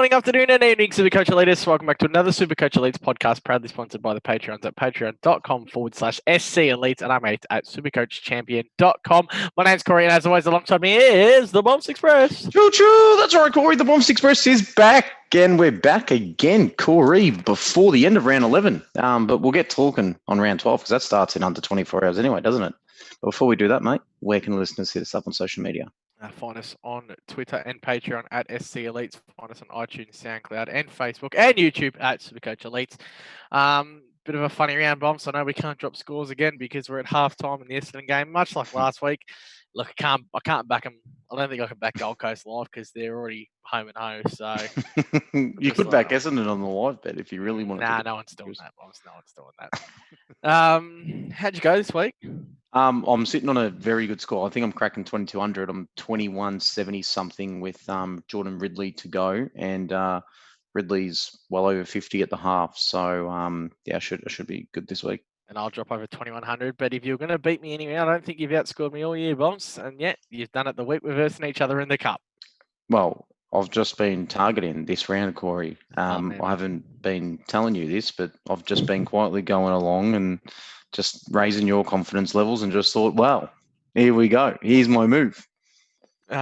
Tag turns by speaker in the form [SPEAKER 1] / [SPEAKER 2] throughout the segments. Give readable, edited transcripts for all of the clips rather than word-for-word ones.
[SPEAKER 1] morning, afternoon, and evening, Supercoach Elites. Welcome back to another Supercoach Elites podcast, proudly sponsored by the Patreons at patreon.com/SC Elites, and I'm at supercoachchampion.com. My name's Corey, and as always, alongside me is the Bonfz Express.
[SPEAKER 2] True. That's right, Corey. The Bonfz Express is back, and we're back again, Corey, before the end of round 11. But we'll get talking on round 12 because that starts in under 24 hours anyway, doesn't it? But before we do that, mate, where can listeners hit us up on social media?
[SPEAKER 1] Find us on Twitter and Patreon at SC Elites. Find us on iTunes, SoundCloud, and Facebook and YouTube at Supercoach Elites. Bit of a funny round, Bonfz. I know we can't drop scores again because we're at halftime in the Essendon game, much like last week. Look, I can't back them. I don't think I can back Gold Coast live because they're already home and home. So
[SPEAKER 2] you could back Essendon on the live bet if you really wanted to.
[SPEAKER 1] Nah, no one's doing that. No one's doing that. How'd you go this week?
[SPEAKER 2] I'm sitting on a very good score. I think I'm cracking 2,200. I'm 2170 something with Jordan Ridley to go, and Ridley's well over 50 at the half. So I should be good this week.
[SPEAKER 1] And I'll drop over 2,100. But if you're going to beat me anyway, I don't think you've outscored me all year, Bonfz. And yet you've done it the week we're versing each other in the cup.
[SPEAKER 2] Well, I've just been targeting this round, Corey. I haven't been telling you this, but I've just been quietly going along and just raising your confidence levels and just thought, well, here we go. Here's my move.
[SPEAKER 1] You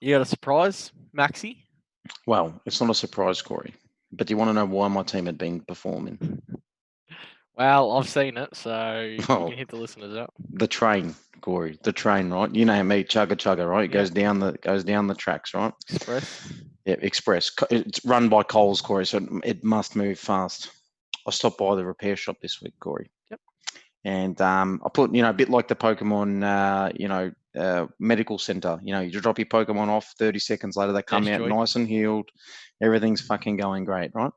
[SPEAKER 1] got a surprise, Maxi?
[SPEAKER 2] Well, it's not a surprise, Corey. But do you want to know why my team had been performing?
[SPEAKER 1] Well, I've seen it, so you can hit the listeners up.
[SPEAKER 2] The train, Corey. The train, right? You know me, chugga, right? It goes down the tracks, right?
[SPEAKER 1] Express.
[SPEAKER 2] Yeah, Express. It's run by Coles, Corey, so it must move fast. I stopped by the repair shop this week, Corey.
[SPEAKER 1] Yep.
[SPEAKER 2] And I put, a bit like the Pokemon, medical center. You drop your Pokemon off, 30 seconds later they come out nice and healed. Everything's fucking going great, right?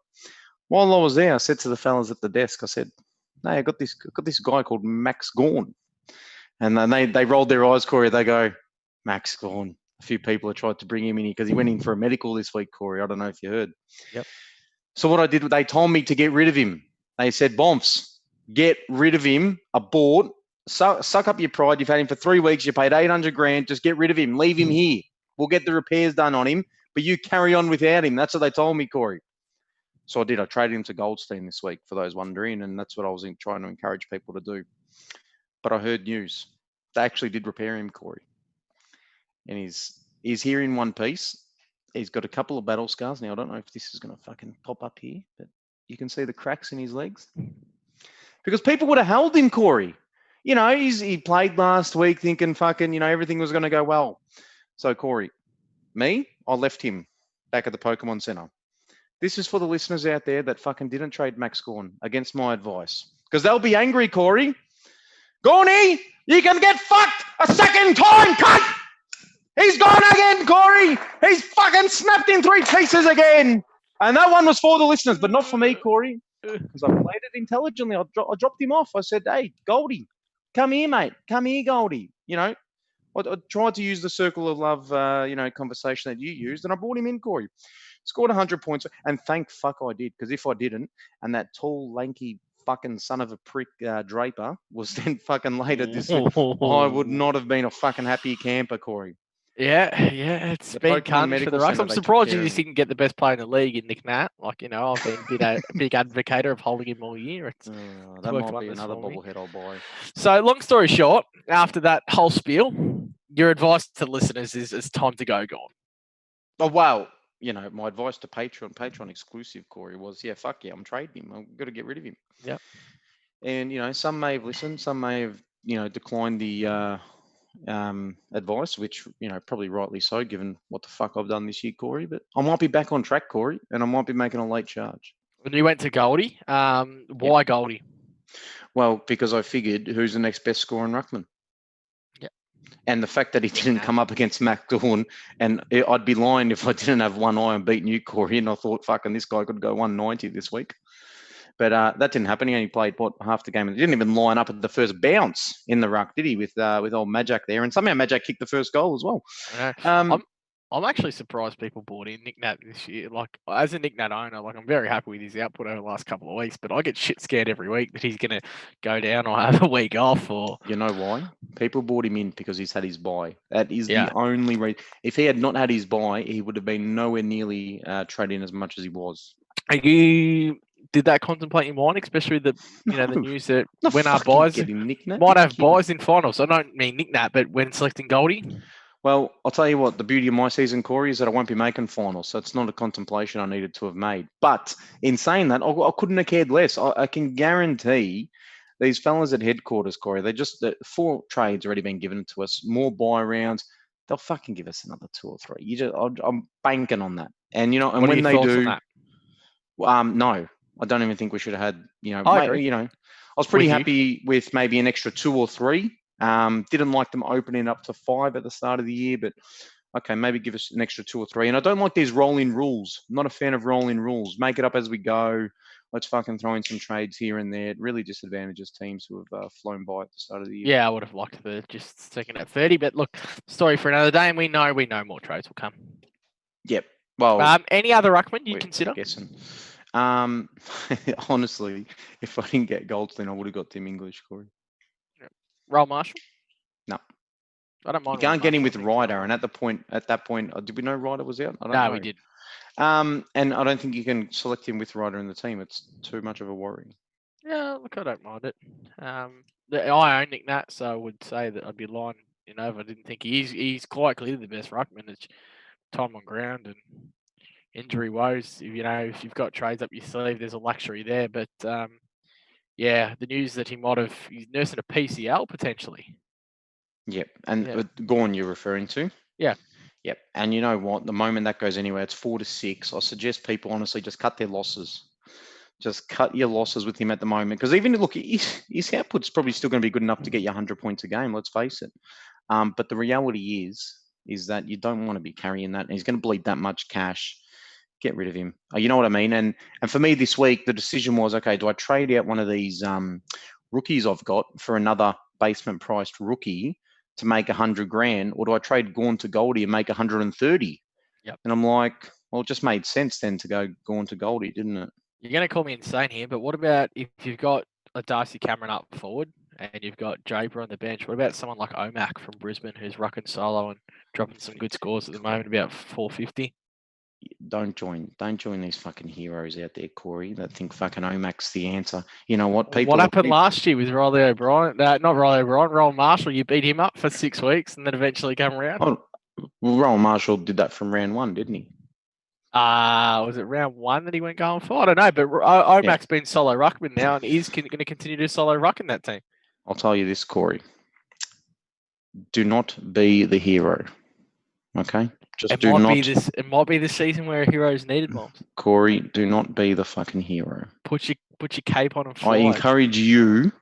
[SPEAKER 2] While I was there, I said to the fellas at the desk, I said, "Hey, I got this guy called Max GAWN," and then they rolled their eyes, Corey. They go, "Max GAWN." A few people have tried to bring him in here because he went in for a medical this week, Corey. I don't know if you heard.
[SPEAKER 1] Yep.
[SPEAKER 2] So what I did, they told me to get rid of him. They said, "Bonfz, get rid of him. Abort. Suck up your pride. You've had him for 3 weeks. You paid 800 grand. Just get rid of him. Leave him here. We'll get the repairs done on him, but you carry on without him." That's what they told me, Corey. So I did. I traded him to Goldstein this week, for those wondering, and that's what I was trying to encourage people to do. But I heard news. They actually did repair him, Corey. And he's here in one piece. He's got a couple of battle scars. Now, I don't know if this is going to fucking pop up here, but you can see the cracks in his legs. Because people would have held him, Corey. He played last week thinking fucking, everything was going to go well. So, Corey, I left him back at the Pokemon Center. This is for the listeners out there that fucking didn't trade Max GAWN against my advice. Because they'll be angry, Corey. Gawny, you can get fucked a second time, cunt! He's gone again, Corey! He's fucking snapped in 3 pieces again! And that one was for the listeners, but not for me, Corey. Because I played it intelligently. I dropped him off. I said, "Hey, Goldie, come here, mate. Come here, Goldie." I tried to use the circle of love, conversation that you used, and I brought him in, Corey. Scored 100 points, and thank fuck I did, because if I didn't, and that tall, lanky fucking son of a prick Draper was then fucking late at this week, I would not have been a fucking happy camper, Corey.
[SPEAKER 1] Yeah, it's been carnage for the Rucks. I'm surprised you just didn't get the best player in the league in Nick Nat. I've been a big advocator of holding him all year.
[SPEAKER 2] That might be another bobblehead I'll buy.
[SPEAKER 1] So, long story short, after that whole spiel, your advice to listeners is it's time to go, GAWN.
[SPEAKER 2] Oh, wow. My advice to Patreon exclusive, Corey, was, fuck yeah, I'm trading him. I've got to get rid of him.
[SPEAKER 1] Yep.
[SPEAKER 2] And, some may have listened. Some may have, declined the advice, which, probably rightly so, given what the fuck I've done this year, Corey. But I might be back on track, Corey, and I might be making a late charge.
[SPEAKER 1] When you went to Goldie, why Goldie?
[SPEAKER 2] Well, because I figured who's the next best scorer in Ruckman. And the fact that he didn't come up against Max GAWN, and I'd be lying if I didn't have one eye on beating you, Corey, and I thought, fucking, this guy could go 190 this week. But that didn't happen. He only played, half the game. And he didn't even line up at the first bounce in the ruck, did he, with old Majak there? And somehow Majak kicked the first goal as well.
[SPEAKER 1] I'm actually surprised people bought in Nick Nat this year. Like, as a Nick Nat owner, like, I'm very happy with his output over the last couple of weeks, but I get shit scared every week that he's going to go down or have a week off or.
[SPEAKER 2] You know why? People bought him in because he's had his buy. That is
[SPEAKER 1] Yeah.
[SPEAKER 2] the only reason. If he had not had his buy, he would have been nowhere nearly trading as much as he was.
[SPEAKER 1] Are you. Did that contemplate in mind, especially the the
[SPEAKER 2] No,
[SPEAKER 1] news that
[SPEAKER 2] not
[SPEAKER 1] when our
[SPEAKER 2] fucking
[SPEAKER 1] buys
[SPEAKER 2] getting Nick Nat.
[SPEAKER 1] might
[SPEAKER 2] You
[SPEAKER 1] have
[SPEAKER 2] kidding?
[SPEAKER 1] buys in finals? I don't mean Nick Nat, but when selecting Goldie.
[SPEAKER 2] Well, I'll tell you what, the beauty of my season, Corey, is that I won't be making finals. So it's not a contemplation I needed to have made. But in saying that, I couldn't have cared less. I can guarantee these fellas at headquarters, Corey, the 4 trades already been given to us, more buy rounds. They'll fucking give us another 2 or 3. I'm banking on that. And, and
[SPEAKER 1] What are
[SPEAKER 2] when
[SPEAKER 1] your
[SPEAKER 2] they
[SPEAKER 1] thoughts on
[SPEAKER 2] do,
[SPEAKER 1] that?
[SPEAKER 2] no, I don't even think we should have had,
[SPEAKER 1] I agree.
[SPEAKER 2] I was pretty
[SPEAKER 1] With you.
[SPEAKER 2] happy with maybe an extra 2 or 3. Didn't like them opening up to 5 at the start of the year, but okay, maybe give us an extra 2 or 3. And I don't like these rolling rules. I'm not a fan of rolling rules. Make it up as we go. Let's fucking throw in some trades here and there. It really disadvantages teams who have flown by at the start of the year.
[SPEAKER 1] Yeah, I would have liked the just second at 30, but look, story for another day, and we know more trades will come.
[SPEAKER 2] Yep. Well,
[SPEAKER 1] any other ruckman you
[SPEAKER 2] we're
[SPEAKER 1] consider?
[SPEAKER 2] guessing. Honestly, if I didn't get Goldstein, I would have got Tim English, Corey.
[SPEAKER 1] Roll Marshall?
[SPEAKER 2] No.
[SPEAKER 1] I don't mind.
[SPEAKER 2] You can't get him
[SPEAKER 1] Marshall,
[SPEAKER 2] with
[SPEAKER 1] I think he's
[SPEAKER 2] Ryder,
[SPEAKER 1] all
[SPEAKER 2] and at that point, did we know Ryder was out? I don't
[SPEAKER 1] No,
[SPEAKER 2] know.
[SPEAKER 1] we did.
[SPEAKER 2] And I don't think you can select him with Ryder in the team. It's too much of a worry.
[SPEAKER 1] Yeah, look, I don't mind it. I own Nick Nat, so I would say that I'd be lying. If I didn't think he's quite clearly the best ruckman. It's time on ground and injury woes. If you've got trades up your sleeve, there's a luxury there. But yeah, the news that he's nursing a PCL potentially.
[SPEAKER 2] Yep. And
[SPEAKER 1] Yeah.
[SPEAKER 2] Gawn you're referring to?
[SPEAKER 1] Yeah.
[SPEAKER 2] Yep. And you know what? The moment that goes anywhere, it's 4 to 6. I suggest people honestly just cut their losses. Just cut your losses with him at the moment. Because even look, his output's probably still going to be good enough to get you 100 points a game, let's face it. But the reality is that you don't want to be carrying that. And he's going to bleed that much cash. Get rid of him. You know what I mean? And for me this week, the decision was, okay, do I trade out one of these rookies I've got for another basement priced rookie to make 100 grand, or do I trade Gawn to Goldie and make 130?
[SPEAKER 1] Yep.
[SPEAKER 2] And I'm like, well, it just made sense then to go Gawn to Goldie, didn't it?
[SPEAKER 1] You're going to call me insane here, but what about if you've got a Darcy Cameron up forward and you've got Draper on the bench? What about someone like Omac from Brisbane who's rucking solo and dropping some good scores at the moment, about 450?
[SPEAKER 2] Don't join these fucking heroes out there, Corey, that think fucking Omac's the answer. You know what?
[SPEAKER 1] What happened last year with Riley O'Brien? Not Riley O'Brien, Rowan Marshall. You beat him up for 6 weeks and then eventually come around.
[SPEAKER 2] Oh, well, Rowan Marshall did that from round 1, didn't he?
[SPEAKER 1] Was it round 1 that he went going for? I don't know, but Omac's been solo ruckman now and he's going to continue to solo ruck in that team.
[SPEAKER 2] I'll tell you this, Corey. Do not be the hero. Okay?
[SPEAKER 1] It might be the season where a hero is needed, Bonfz.
[SPEAKER 2] Corey, do not be the fucking hero.
[SPEAKER 1] Put your cape on and fly.
[SPEAKER 2] I encourage you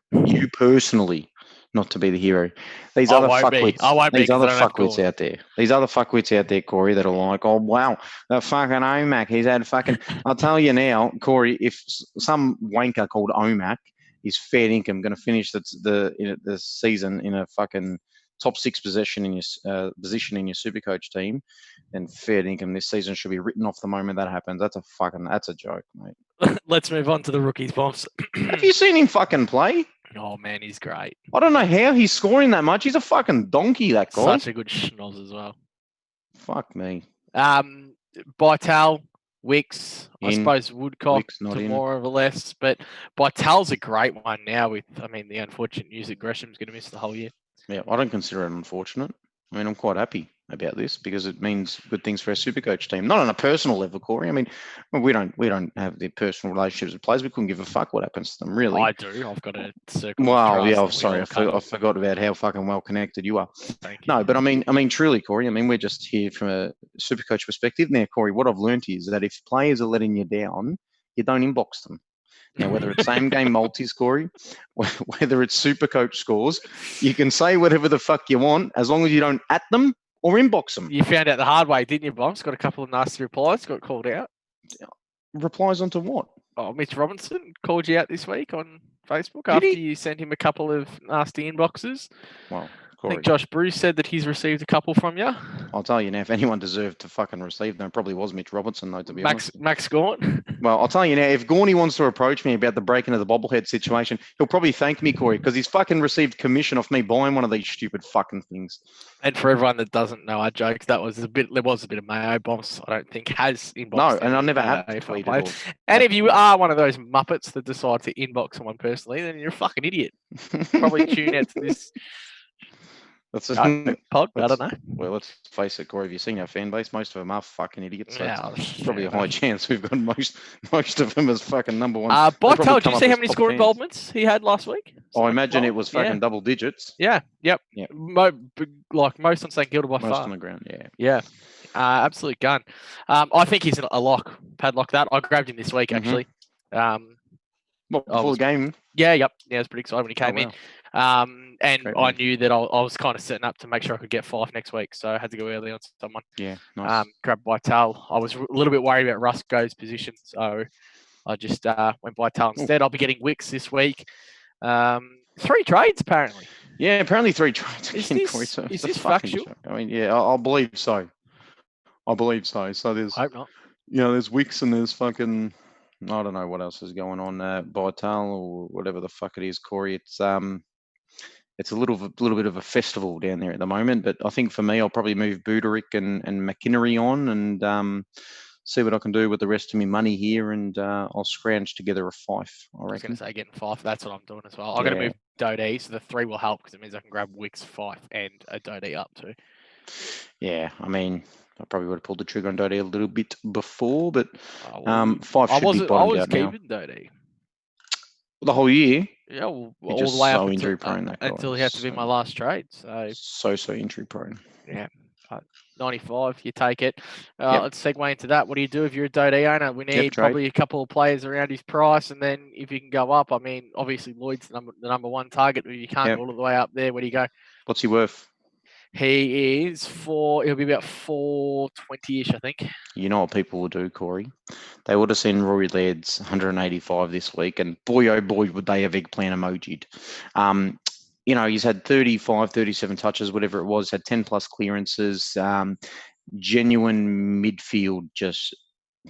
[SPEAKER 2] personally, not to be the hero. These other fuckwits out there, Corey, that are like, oh wow, that fucking Omac, he's had fucking. I'll tell you now, Corey, if some wanker called Omac is fair income going to finish the season in a fucking top 6 position in your Supercoach team, then fair income this season should be written off the moment that happens. That's a joke, mate.
[SPEAKER 1] Let's move on to the rookies, Bonfz.
[SPEAKER 2] Have you seen him fucking play?
[SPEAKER 1] Oh man, he's great.
[SPEAKER 2] I don't know how he's scoring that much. He's a fucking donkey, that guy.
[SPEAKER 1] Such a good schnoz as well.
[SPEAKER 2] Fuck me.
[SPEAKER 1] Vital, Wicks, I suppose Woodcock to more of a less, but Vital's a great one now with, the unfortunate news that Gresham's going to miss the whole year.
[SPEAKER 2] Yeah, I don't consider it unfortunate. I'm quite happy about this because it means good things for our Supercoach team. Not on a personal level, Corey. We don't have the personal relationships with players. We couldn't give a fuck what happens to them, really.
[SPEAKER 1] I do. I've got a circle.
[SPEAKER 2] Well, yeah. I'm sorry. I forgot about how fucking well connected you are.
[SPEAKER 1] Thank you.
[SPEAKER 2] No, but truly, Corey. We're just here from a Supercoach perspective. Now, Corey, what I've learned is that if players are letting you down, you don't inbox them. Now, whether it's same game multis, Corey, whether it's Supercoach scores, you can say whatever the fuck you want as long as you don't at them or inbox them.
[SPEAKER 1] You found out the hard way, didn't you, Bonfz? Got a couple of nasty replies, got called out.
[SPEAKER 2] Replies onto what?
[SPEAKER 1] Oh, Mitch Robinson called you out this week on Facebook after you sent him a couple of nasty inboxes.
[SPEAKER 2] Well,
[SPEAKER 1] I think Josh Bruce said that he's received a couple from you.
[SPEAKER 2] I'll tell you now, if anyone deserved to fucking receive them, it probably was Mitch Robertson, though, to be honest.
[SPEAKER 1] Max Gawn.
[SPEAKER 2] Well, I'll tell you now, if Gawny wants to approach me about the breaking of the bobblehead situation, he'll probably thank me, Corey, because he's fucking received commission off me buying one of these stupid fucking things.
[SPEAKER 1] And for everyone that doesn't know our jokes, there was a bit of mayo. Bonfz, I don't think, has inboxed.
[SPEAKER 2] No, and I never have tweeted.
[SPEAKER 1] And if you are one of those muppets that decide to inbox someone personally, then you're a fucking idiot. Probably tune out to this. Pod, I don't know.
[SPEAKER 2] Well, let's face it, Corey. If you've seen our fan base, most of them are fucking idiots. So
[SPEAKER 1] Yeah,
[SPEAKER 2] it's probably a high chance we've got most of them as fucking number one.
[SPEAKER 1] Botel, did you see how many score involvements he had last week?
[SPEAKER 2] I imagine it was fucking double digits.
[SPEAKER 1] Yeah. Yep.
[SPEAKER 2] Yeah.
[SPEAKER 1] Like most on St Kilda by far.
[SPEAKER 2] Most on the ground. Yeah.
[SPEAKER 1] Yeah. Absolute gun. I think he's a lock. Padlock that. I grabbed him this week actually.
[SPEAKER 2] Before the game?
[SPEAKER 1] Yeah. Yep. Yeah, I was pretty excited when he came in. And great I knew that I was kind of setting up to make sure I could get Fyfe next week, so I had to go early on someone.
[SPEAKER 2] Yeah, nice.
[SPEAKER 1] Grab Vital. I was a little bit worried about Rusco's position, so I just went Vital instead. I'll be getting Wicks this week. 3 trades apparently.
[SPEAKER 2] Yeah, apparently 3 trades.
[SPEAKER 1] Is this factual?
[SPEAKER 2] I mean, yeah, I believe so. So there's,
[SPEAKER 1] I hope not.
[SPEAKER 2] There's Wicks and there's fucking, I don't know what else is going on. Vital or whatever the fuck it is, Corey. It's a little bit of a festival down there at the moment, but I think for me, I'll probably move Buderick and McInnery on and see what I can do with the rest of my money here, and I'll scrounge together a Fyfe. I was
[SPEAKER 1] going to say getting Fyfe. That's what I'm doing as well. I'm going to move Doedee, so the 3 will help because it means I can grab Wicks, Fyfe, and a Doedee up too.
[SPEAKER 2] Yeah, I mean, I probably would have pulled the trigger on Doedee a little bit before, but Fyfe should be bottomed out now. I was
[SPEAKER 1] keeping Doedee.
[SPEAKER 2] The whole year?
[SPEAKER 1] Yeah, all the way up
[SPEAKER 2] injury prone
[SPEAKER 1] until he had to be my last trade. So
[SPEAKER 2] injury prone.
[SPEAKER 1] Yeah. 95, you take it. Let's segue into that. What do you do if you're a Doedee owner? We need probably a couple of players around his price, and then if you can go up, I mean, obviously Lloyd's the number one target, but you can't go all the way up there. Where do you go?
[SPEAKER 2] What's he worth?
[SPEAKER 1] He'll be about 420-ish, I think.
[SPEAKER 2] You know what people will do, Corey? They would have seen Rory Laird's 185 this week, and boy, oh boy, would they have eggplant emoji'd. He's had 35, 37 touches, whatever it was, had 10 plus clearances, genuine midfield just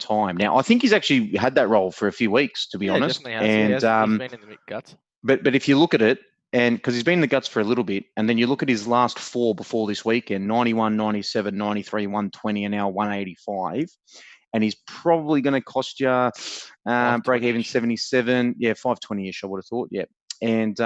[SPEAKER 2] time. Now, I think he's actually had that role for a few weeks, to be honest.
[SPEAKER 1] And he's been in the guts.
[SPEAKER 2] But if you look at it, and because he's been in the guts for a little bit, and then you look at his last 4 before this weekend, 91, 97, 93, 120, and now 185. And he's probably going to cost you break even 77. Yeah, 520-ish, I would have thought. Yeah. And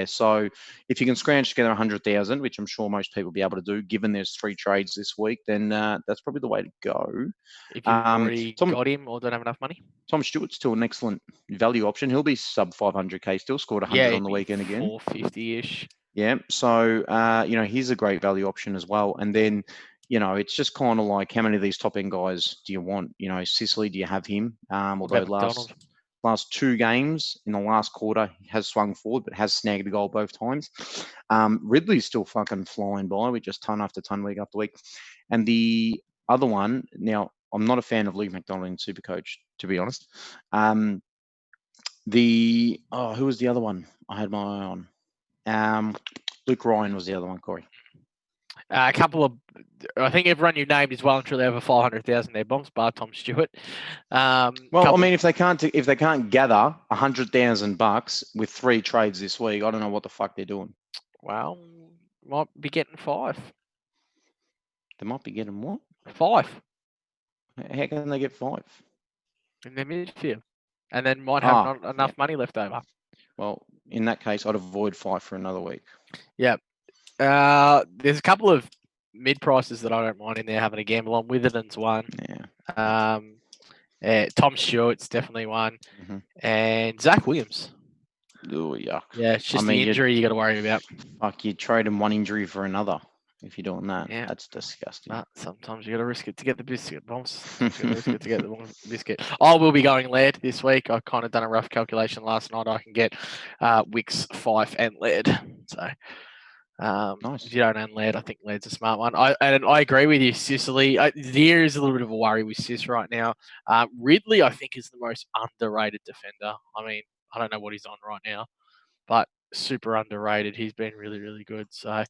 [SPEAKER 2] so if you can scrounge together 100,000, which I'm sure most people will be able to do, given there's 3 trades this week, then that's probably the way to go.
[SPEAKER 1] If you've already got him or don't have enough money.
[SPEAKER 2] Tom Stewart's still an excellent value option. He'll be sub 500k still, scored 100 on the weekend again.
[SPEAKER 1] 450-ish.
[SPEAKER 2] Yeah, so, he's a great value option as well. And then, it's just kind of like, how many of these top-end guys do you want? Sicily, do you have him? Although last 2 games in the last quarter, he has swung forward, but has snagged a goal both times. Ridley's still fucking flying by with just ton after ton, week after week. And the other one, now, I'm not a fan of Luke McDonald in Supercoach, to be honest. Who was the other one I had my eye on? Luke Ryan was the other one, Corey.
[SPEAKER 1] A couple of, I think everyone you named is well and truly over 500,000 there, Bonfz, bar Tom Stewart.
[SPEAKER 2] I mean, if they can't gather $100,000 with 3 trades this week, I don't know what the fuck they're doing.
[SPEAKER 1] Well, might be getting 5.
[SPEAKER 2] They might be getting what?
[SPEAKER 1] 5.
[SPEAKER 2] How can they get 5?
[SPEAKER 1] In their midfield. And then might have not enough money left over.
[SPEAKER 2] Well, in that case, I'd avoid Fyfe for another week.
[SPEAKER 1] Yeah. There's a couple of mid prices that I don't mind in there having a gamble on. Witherden's one.
[SPEAKER 2] Yeah.
[SPEAKER 1] Tom Stewart's definitely one.
[SPEAKER 2] Mm-hmm.
[SPEAKER 1] And Zach Williams.
[SPEAKER 2] Oh, yuck.
[SPEAKER 1] Yeah, it's just the injury you got to worry about.
[SPEAKER 2] Fuck, you're trading one injury for another if you're doing that.
[SPEAKER 1] Yeah.
[SPEAKER 2] That's disgusting.
[SPEAKER 1] But sometimes you got to risk it to get the biscuit, Bonfz. I will be going Laird this week. I kind of done a rough calculation last night. I can get Wicks, Fyfe, and Laird. So.
[SPEAKER 2] Nice.
[SPEAKER 1] If you don't own Laird, I think Laird's a smart one. I agree with you, Sicily. There is a little bit of a worry with Sis right now. Ridley, I think, is the most underrated defender. I mean, I don't know what he's on right now, but super underrated. He's been really, really good. So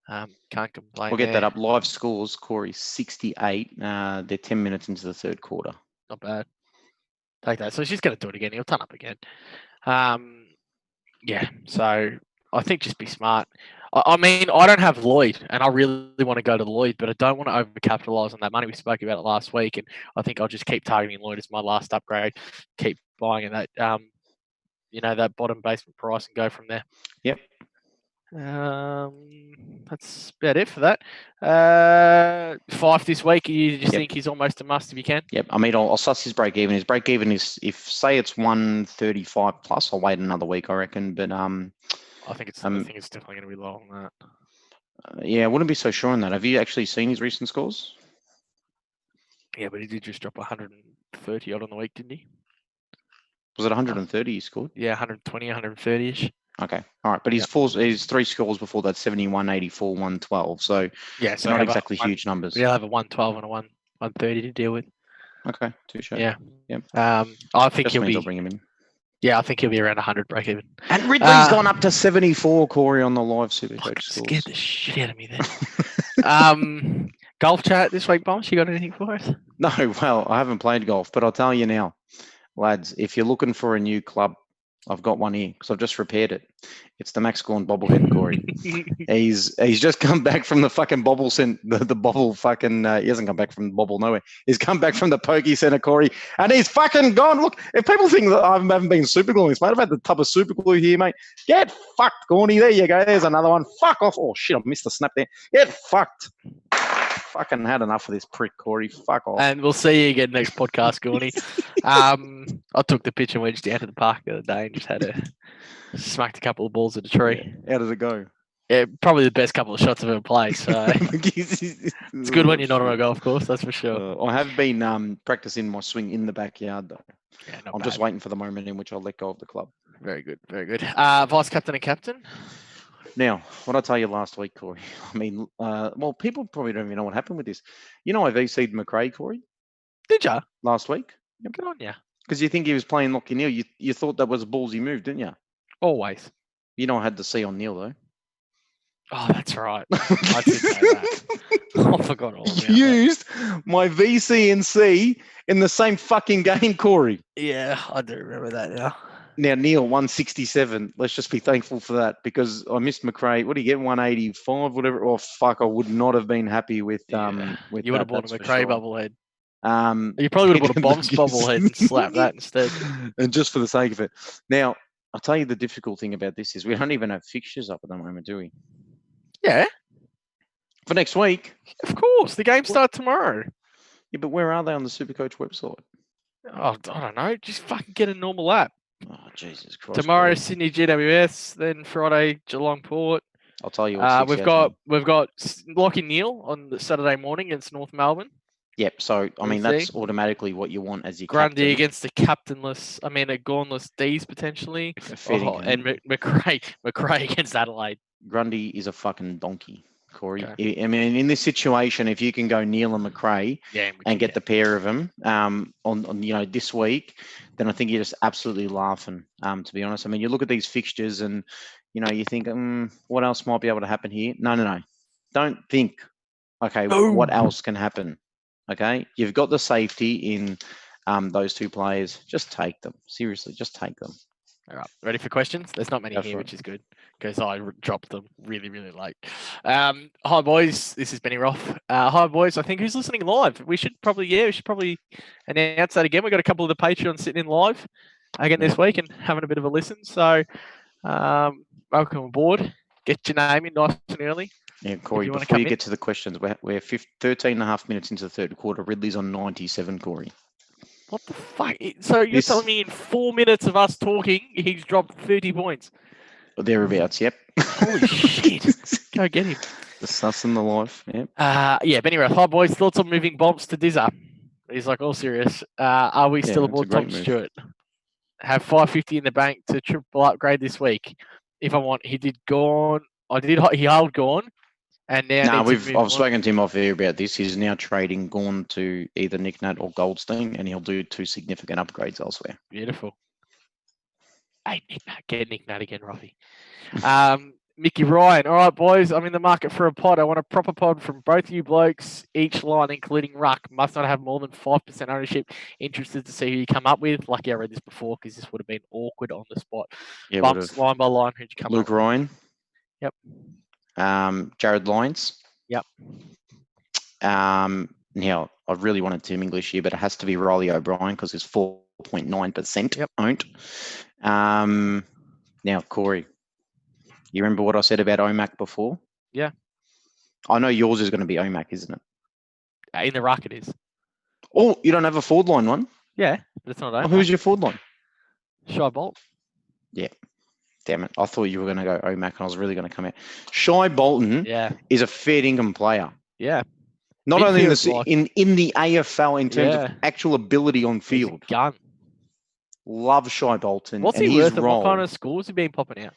[SPEAKER 1] can't complain.
[SPEAKER 2] We'll get that
[SPEAKER 1] there.
[SPEAKER 2] up. Live scores, Corey, 68. They're 10 minutes into the third quarter.
[SPEAKER 1] Not bad. Take that. So she's going to do it again. He'll turn up again. Yeah. So I think just be smart. I mean, I don't have Lloyd, and I really want to go to Lloyd, but I don't want to overcapitalise on that money. We spoke about it last week, and I think I'll just keep targeting Lloyd as my last upgrade. Keep buying in that, that bottom basement price and go from there.
[SPEAKER 2] Yep.
[SPEAKER 1] That's about it for that. Fyfe this week. You just think he's almost a must if you can?
[SPEAKER 2] Yep. I mean, I'll suss his break even. His break even is, if say it's 135 plus, I'll wait another week, I reckon. But
[SPEAKER 1] I think it's definitely going to be low on that.
[SPEAKER 2] Yeah, I wouldn't be so sure on that. Have you actually seen his recent scores?
[SPEAKER 1] Yeah, but he did just drop 130 odd on the week, didn't he?
[SPEAKER 2] Was it 130 he scored?
[SPEAKER 1] Yeah, 120, 130-ish.
[SPEAKER 2] Okay, all right. But his three scores before that, 71, 84, 112. So
[SPEAKER 1] yeah, so
[SPEAKER 2] not exactly huge numbers.
[SPEAKER 1] He'll have a 112 and a 130 to deal with.
[SPEAKER 2] Okay, touche.
[SPEAKER 1] Yeah.
[SPEAKER 2] Yep.
[SPEAKER 1] I think
[SPEAKER 2] Just means I'll bring him in.
[SPEAKER 1] Yeah, I think he'll be around 100 break even.
[SPEAKER 2] And Ridley's gone up to 74, Corey, on the live Supercoach scores.
[SPEAKER 1] Scared the shit out of me there. Golf chat this week, Bonfz. You got anything for us?
[SPEAKER 2] No, well, I haven't played golf, but I'll tell you now, lads, if you're looking for a new club, I've got one here because I've just repaired it. It's the Max Gorn bobblehead, Corey. He's just come back from the fucking bobble the bobble fucking. He hasn't come back from the bobble nowhere. He's come back from the pokey centre, Corey, and he's fucking gone. Look, if people think that I haven't been super gluing this, mate, I've had the tub of super glue here, mate. Get fucked, Gorny. There you go. There's another one. Fuck off. Oh shit, I missed the snap there. Get fucked. Fucking had enough of this prick, Corey. Fuck off.
[SPEAKER 1] And we'll see you again next podcast, Gorny. I took the pitch and wedge down to the park the other day and just had smacked a couple of balls at a tree.
[SPEAKER 2] How does it go?
[SPEAKER 1] Yeah, probably the best couple of shots I've ever played. So it's good when you're not on a golf course, that's for sure.
[SPEAKER 2] I have been practicing my swing in the backyard, though.
[SPEAKER 1] Yeah,
[SPEAKER 2] I'm just waiting for the moment in which I'll let go of the club.
[SPEAKER 1] Very good, very good. Vice captain and captain?
[SPEAKER 2] Now, what I tell you last week, Corey, I mean, well, people probably don't even know what happened with this. You know, I VC'd McRae, Corey.
[SPEAKER 1] Did ya?
[SPEAKER 2] Last week.
[SPEAKER 1] Yep. Good on ya.
[SPEAKER 2] Because you think he was playing Lockie Neal. You thought that was a ballsy move, didn't you?
[SPEAKER 1] Always.
[SPEAKER 2] You know, I had the C on Neal, though.
[SPEAKER 1] Oh, that's right. I did say that. I forgot all about
[SPEAKER 2] You used my VC and C in the same fucking game, Corey.
[SPEAKER 1] Yeah, I do remember that now.
[SPEAKER 2] Now, Neal, 167. Let's just be thankful for that because I missed McRae. What do you get? 185, whatever. Oh, fuck. I would not have been happy with
[SPEAKER 1] You would have bought a McRae bubblehead. You probably would have bought a Bonfz bobblehead and slapped that instead.
[SPEAKER 2] And just for the sake of it. Now, I'll tell you the difficult thing about this is we don't even have fixtures up at the moment, do we?
[SPEAKER 1] Yeah.
[SPEAKER 2] For next week?
[SPEAKER 1] Of course. The games start tomorrow.
[SPEAKER 2] Yeah, but where are they on the Supercoach website?
[SPEAKER 1] Oh, I don't know. Just fucking get a normal app.
[SPEAKER 2] Oh, Jesus Christ.
[SPEAKER 1] Tomorrow, Sydney GWS. Then Friday, Geelong Port.
[SPEAKER 2] I'll tell you what.
[SPEAKER 1] We've got Lockie Neal on the Saturday morning against North Melbourne.
[SPEAKER 2] Yep. So, I mean, that's automatically what you want as your
[SPEAKER 1] Grundy
[SPEAKER 2] captain.
[SPEAKER 1] against the captainless, a Gawnless D's potentially. And McRae against Adelaide. Grundy
[SPEAKER 2] is a fucking donkey, Corey. Okay. I mean, in this situation, if you can go Neal and McRae and get the pair of them on this week, then I think you're just absolutely laughing, to be honest. I mean, you look at these fixtures and, you think, what else might be able to happen here? No. Don't think, okay, what else can happen? Okay, you've got the safety in those two players. Just take them. Seriously, just take them.
[SPEAKER 1] All right, ready for questions? There's not many here, which is good because I dropped them really, really late. Hi, boys. This is Benny Roth. Hi, boys. I think who's listening live? We should probably announce that again. We've got a couple of the Patreons sitting in live again this week and having a bit of a listen. So welcome aboard. Get your name in nice and early.
[SPEAKER 2] Yeah, Corey, before you get to the questions, we're 13 and a half minutes into the third quarter. Ridley's on 97, Corey.
[SPEAKER 1] What the fuck? So you're telling me in 4 minutes of us talking, he's dropped 30 points?
[SPEAKER 2] Thereabouts, yep.
[SPEAKER 1] Holy shit. Go get him.
[SPEAKER 2] The sus and the life, yep.
[SPEAKER 1] Benny Roth. Hi, boys. Thoughts on moving Bonfz to Dizza? He's like, all serious. Are we still aboard Tom Stewart? Have 550 in the bank to triple upgrade this week. If I want, he held Gawn. And now
[SPEAKER 2] I've spoken to him off air about this. He's now trading Gawn to either Nick Nat or Goldstein, and he'll do 2 significant upgrades elsewhere.
[SPEAKER 1] Beautiful. Hey, Nick Nat, get Nick Nat again, Robbie. Mickey Ryan. All right, boys, I'm in the market for a pod. I want a proper pod from both you blokes, each line, including Ruck. Must not have more than 5% ownership. Interested to see who you come up with. Lucky I read this before because this would have been awkward on the spot.
[SPEAKER 2] Yeah, would
[SPEAKER 1] Bumps,
[SPEAKER 2] have.
[SPEAKER 1] line by line, who'd you come
[SPEAKER 2] Luke
[SPEAKER 1] up with?
[SPEAKER 2] Ryan.
[SPEAKER 1] Yep.
[SPEAKER 2] Jared Lyons.
[SPEAKER 1] Yep.
[SPEAKER 2] Now, I really wanted Tim English here, but it has to be Riley O'Brien because he's 4.9%
[SPEAKER 1] Yep.
[SPEAKER 2] owned. Now, Corey, you remember what I said about OMAC before?
[SPEAKER 1] Yeah.
[SPEAKER 2] I know yours is going to be OMAC, isn't it?
[SPEAKER 1] In the Ruck, it is.
[SPEAKER 2] Oh, you don't have a forward line one?
[SPEAKER 1] Yeah, but it's not OMAC.
[SPEAKER 2] Who's your forward line?
[SPEAKER 1] Shy Bolt.
[SPEAKER 2] Yeah. Damn it. I thought you were going to go OMAC and I was really going to come out. Shy Bolton is a fair income player.
[SPEAKER 1] Yeah.
[SPEAKER 2] Not only in the,
[SPEAKER 1] Midfield, like-
[SPEAKER 2] in the AFL in terms of actual ability on
[SPEAKER 1] He's a
[SPEAKER 2] field.
[SPEAKER 1] gun.
[SPEAKER 2] Love Shy Bolton.
[SPEAKER 1] What's
[SPEAKER 2] and
[SPEAKER 1] he
[SPEAKER 2] his
[SPEAKER 1] worth and
[SPEAKER 2] role,
[SPEAKER 1] what kind of scores he been popping out?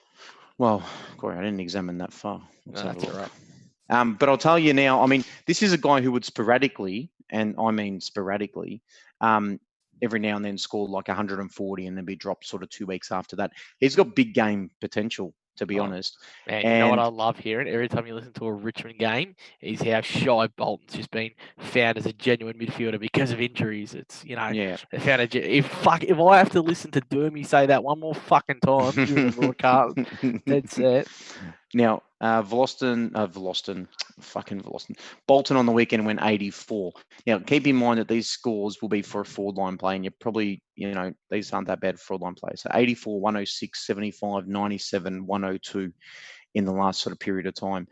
[SPEAKER 2] Well, Corey, I didn't examine that far.
[SPEAKER 1] No, that's all right.
[SPEAKER 2] But I'll tell you now, I mean, this is a guy who would sporadically, and I mean sporadically, every now and then score like 140 and then be dropped sort of 2 weeks after that. He's got big game potential, to be honest.
[SPEAKER 1] Man, you know what I love hearing? Every time you listen to a Richmond game is how Shy Bolton's just been found as a genuine midfielder because of injuries. It's, they found if I have to listen to Dermy say that one more fucking time during the broadcast, that's it.
[SPEAKER 2] Now, Bolton on the weekend went 84. Now, keep in mind that these scores will be for a forward line play, and you're probably, these aren't that bad for forward line players. So 84, 106, 75, 97, 102 in the last sort of period of time.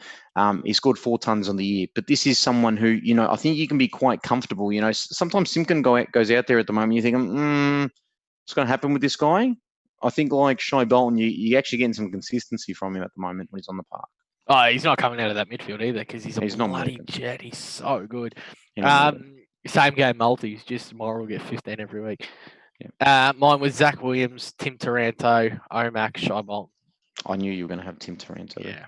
[SPEAKER 2] He scored 4 tons on the year, but this is someone who, I think you can be quite comfortable. Sometimes Simpkin goes out there at the moment, you think, what's going to happen with this guy? I think like Shy Bolton, you're actually getting some consistency from him at the moment when he's on the park.
[SPEAKER 1] Oh, he's not coming out of that midfield either because he's a bloody jet. He's so good. Same game multis, just tomorrow we'll get 15 every week. Yeah. Mine was Zach Williams, Tim Taranto, Omac, Shy Bolton.
[SPEAKER 2] I knew you were going to have Tim Taranto.
[SPEAKER 1] Yeah.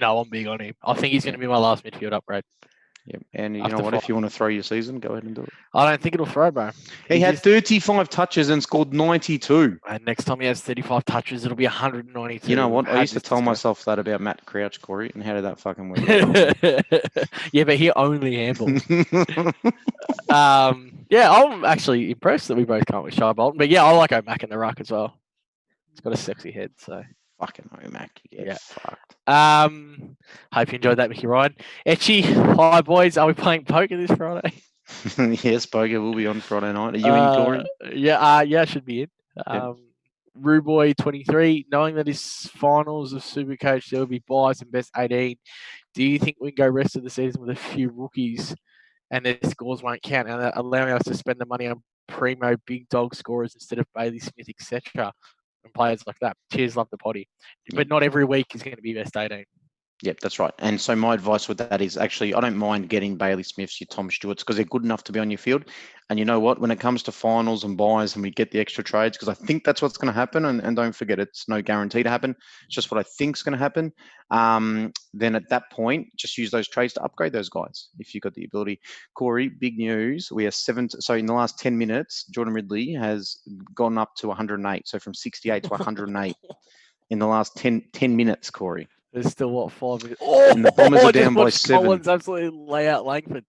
[SPEAKER 1] I'm big on him. I think he's going to be my last midfield upgrade.
[SPEAKER 2] Yeah, and you know what? If you want to throw your season, go ahead and do it.
[SPEAKER 1] I don't think it'll throw, bro.
[SPEAKER 2] He had 35 touches and scored 92.
[SPEAKER 1] And next time he has 35 touches, it'll be 192.
[SPEAKER 2] You know what? I used to tell myself that about Matt Crouch, Corey, and how did that fucking work?
[SPEAKER 1] Yeah, but he only handles. I'm actually impressed that we both can't with Shy Bolton. But yeah, I like O'Mac in the ruck as well. He's got a sexy head, so.
[SPEAKER 2] Fucking O'Mac, fucked.
[SPEAKER 1] Hope you enjoyed that, Mickey Ryan. Etchy, hi boys. Are we playing poker this Friday?
[SPEAKER 2] Yes, poker will be on Friday night. Are you in, Corey?
[SPEAKER 1] Yeah, I should be in. Ruboy 23, knowing that his finals of Supercoach there will be buys and best 18. Do you think we can go rest of the season with a few rookies and their scores won't count, and allowing us to spend the money on primo big dog scorers instead of Bailey Smith, etc. and players like that? Cheers, love the potty. But not every week is going to be best 18.
[SPEAKER 2] Yep, that's right. And so my advice with that is actually, I don't mind getting Bailey Smiths, your Tom Stewarts, because they're good enough to be on your field. And you know what? When it comes to finals and buys and we get the extra trades, because I think that's what's going to happen, and don't forget, it's no guarantee to happen. It's just what I think is going to happen. Then at that point, just use those trades to upgrade those guys if you've got the ability. Corey, big news. We are 7. So in the last 10 minutes, Jordan Ridley has gone up to 108. So from 68 to 108 in the last 10 minutes, Corey.
[SPEAKER 1] There's still, what, 5 minutes?
[SPEAKER 2] Oh, and the Bombers are down by 7.
[SPEAKER 1] Collins absolutely lay out Langford.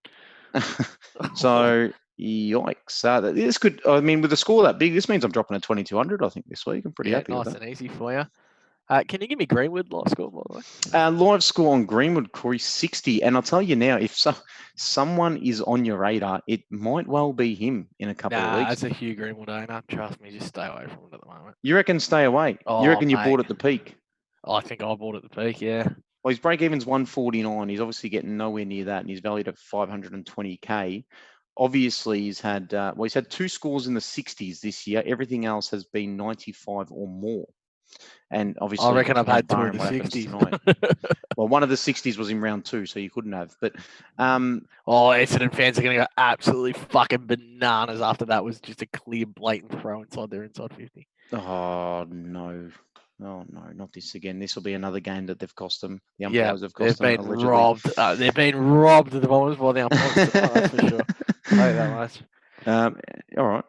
[SPEAKER 2] So, yikes. This could, I mean, with a score that big, this means I'm dropping at 2,200, I think, this week. I'm pretty happy with that.
[SPEAKER 1] Nice and easy for you. Can you give me Greenwood live score, by the way?
[SPEAKER 2] Live score on Greenwood, Corey, 60. And I'll tell you now, if someone is on your radar, it might well be him in a couple of weeks.
[SPEAKER 1] As a Hugh Greenwood owner, trust me, just stay away from it at the moment.
[SPEAKER 2] You reckon stay away? You reckon you bought at the peak?
[SPEAKER 1] I think I bought at the peak, yeah.
[SPEAKER 2] Well, his break even's 149. He's obviously getting nowhere near that, and he's valued at 520k. Obviously, he's had 2 scores in the 60s this year. Everything else has been 95 or more. And obviously,
[SPEAKER 1] I reckon I've had 2 in the 60s.
[SPEAKER 2] Well, one of the 60s was in round 2, so you couldn't have. But
[SPEAKER 1] Essendon fans are going to go absolutely fucking bananas after that was just a clear, blatant throw inside their inside 50.
[SPEAKER 2] Oh no. Oh no, not this again. This will be another game that they've cost them. The umpires have cost them.
[SPEAKER 1] They've been robbed. They've been robbed of the Bombers by the umpires. That's for sure. Say that much.
[SPEAKER 2] All right.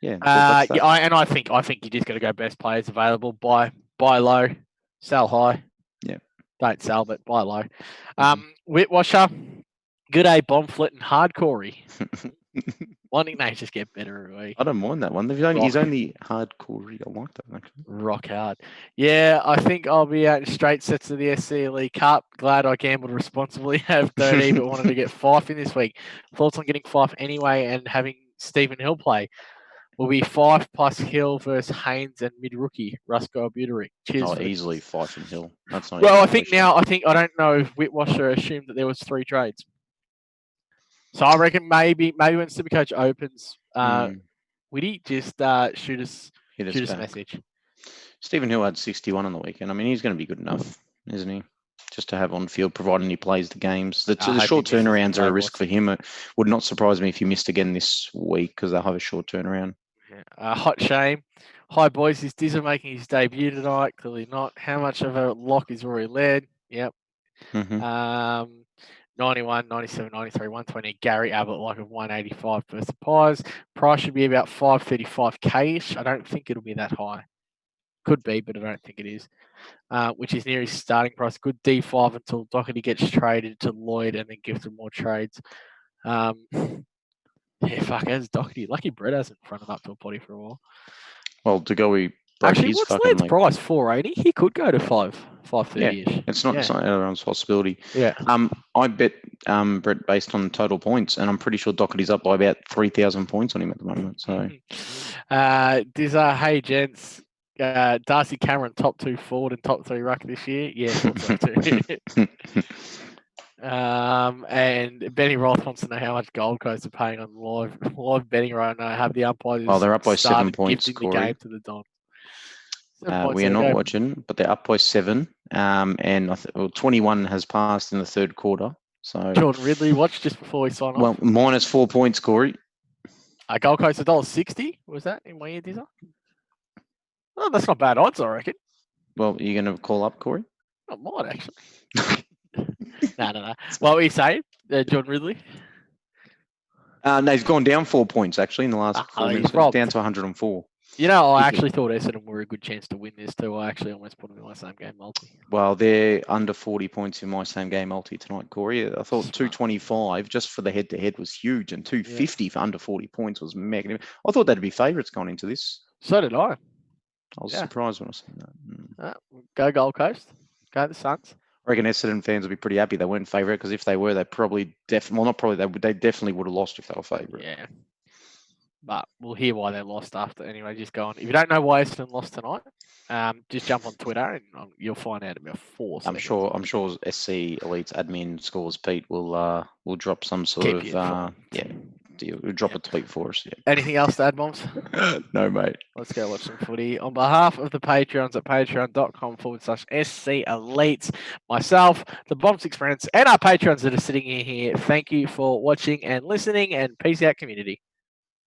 [SPEAKER 2] Yeah. that's that.
[SPEAKER 1] Yeah, I think you just got to go best players available. Buy low, sell high.
[SPEAKER 2] Yeah.
[SPEAKER 1] Don't sell, but buy low.
[SPEAKER 2] Mhm.
[SPEAKER 1] Whitwasher, Doedee, Bonfz, and Hardcorey. Why didn't they just get better every week?
[SPEAKER 2] I don't mind that one. He's only hardcore. I like that actually.
[SPEAKER 1] Rock hard. Yeah, I think I'll be out in straight sets of the SC Elite Cup. Glad I gambled responsibly. Have Doedee, but wanted to get Fyfe in this week. Thoughts on getting Fyfe anyway and having Stephen Hill play will be Fyfe plus Hill versus Haynes and mid rookie Rusko Buterick. Cheers.
[SPEAKER 2] Oh, easily Fyfe and Hill. That's not.
[SPEAKER 1] Well,
[SPEAKER 2] even
[SPEAKER 1] I think
[SPEAKER 2] question.
[SPEAKER 1] now I don't know if Whitwasher assumed that there was 3 trades. So I reckon maybe when Supercoach opens, Whitty just shoot us a message.
[SPEAKER 2] Stephen Hill had 61 on the weekend. I mean, he's going to be good enough, isn't he? Just to have on field, providing he plays the games. The short turnarounds are a risk for him. It would not surprise me if he missed again this week because they'll have a short turnaround.
[SPEAKER 1] Yeah. Hot shame. Hi, boys. Is Dizzer making his debut tonight? Clearly not. How much of a lock is Rory led? Yep. 91, 97, 93, 120. Gary Ablett like of 185 versus the Pies. Price should be about 535k-ish. I don't think it'll be that high. Could be, but I don't think it is. Which is near his starting price. Good D5 until Doherty gets traded to Lloyd and then gifted more trades. Yeah, fuck, as Doherty. Lucky Brett hasn't fronted up to a potty for a while.
[SPEAKER 2] Well, Doedee broke
[SPEAKER 1] actually,
[SPEAKER 2] his
[SPEAKER 1] what's
[SPEAKER 2] fucking
[SPEAKER 1] Lair's
[SPEAKER 2] leg.
[SPEAKER 1] price? 480. He could go to 530ish.
[SPEAKER 2] Yeah, it's not everyone's possibility.
[SPEAKER 1] Yeah.
[SPEAKER 2] I bet Brett based on total points, and I'm pretty sure Doherty's up by about 3,000 points on him at the moment. So,
[SPEAKER 1] hey gents, Darcy Cameron top 2 forward and top 3 ruck this year. Yeah, thought so too. And Benny Roth wants to know how much Gold Coast are paying on live betting right now. Have the umpires?
[SPEAKER 2] Oh, they're up by 7 points,
[SPEAKER 1] gifting the game to the Don.
[SPEAKER 2] We are not watching, but they're up by 7. And 21 has passed in the third quarter. So
[SPEAKER 1] Jordan Ridley watched just before we sign off.
[SPEAKER 2] Well, minus 4 points, Corey.
[SPEAKER 1] Gold Coast $1.60. Was that in my ear, Dizzer? Oh, that's not bad odds, I reckon.
[SPEAKER 2] Well, are you going to call up, Corey?
[SPEAKER 1] I might actually. No. What were you saying, Jordan Ridley?
[SPEAKER 2] No, he's gone down 4 points actually in the last 4 minutes. Down to 104.
[SPEAKER 1] You know, I actually thought Essendon were a good chance to win this too. I actually almost put them in my same game multi.
[SPEAKER 2] Well, they're under 40 points in my same game multi tonight, Corey. I thought 225 just for the head-to-head was huge, and 250 for under 40 points was magnificent. I thought that'd be favourites going into this.
[SPEAKER 1] So did I.
[SPEAKER 2] I was surprised when I seen that.
[SPEAKER 1] Go Gold Coast. Go the Suns.
[SPEAKER 2] I reckon Essendon fans will be pretty happy they weren't favourite, because if they were, they probably they definitely would have lost if they were favourite.
[SPEAKER 1] Yeah. But we'll hear why they lost after. Anyway, just go on. If you don't know why Essendon lost tonight, just jump on Twitter and you'll find out about 4 seconds.
[SPEAKER 2] I'm sure SC Elite's admin Scores Pete will drop some sort of we'll drop a tweet for us. Yeah.
[SPEAKER 1] Anything else to add, Bonfz?
[SPEAKER 2] No, mate.
[SPEAKER 1] Let's go watch some footy. On behalf of the Patreons at patreon.com/SC Elites, myself, the Bonfz friends, and our Patrons that are sitting in here, thank you for watching and listening, and peace out, community.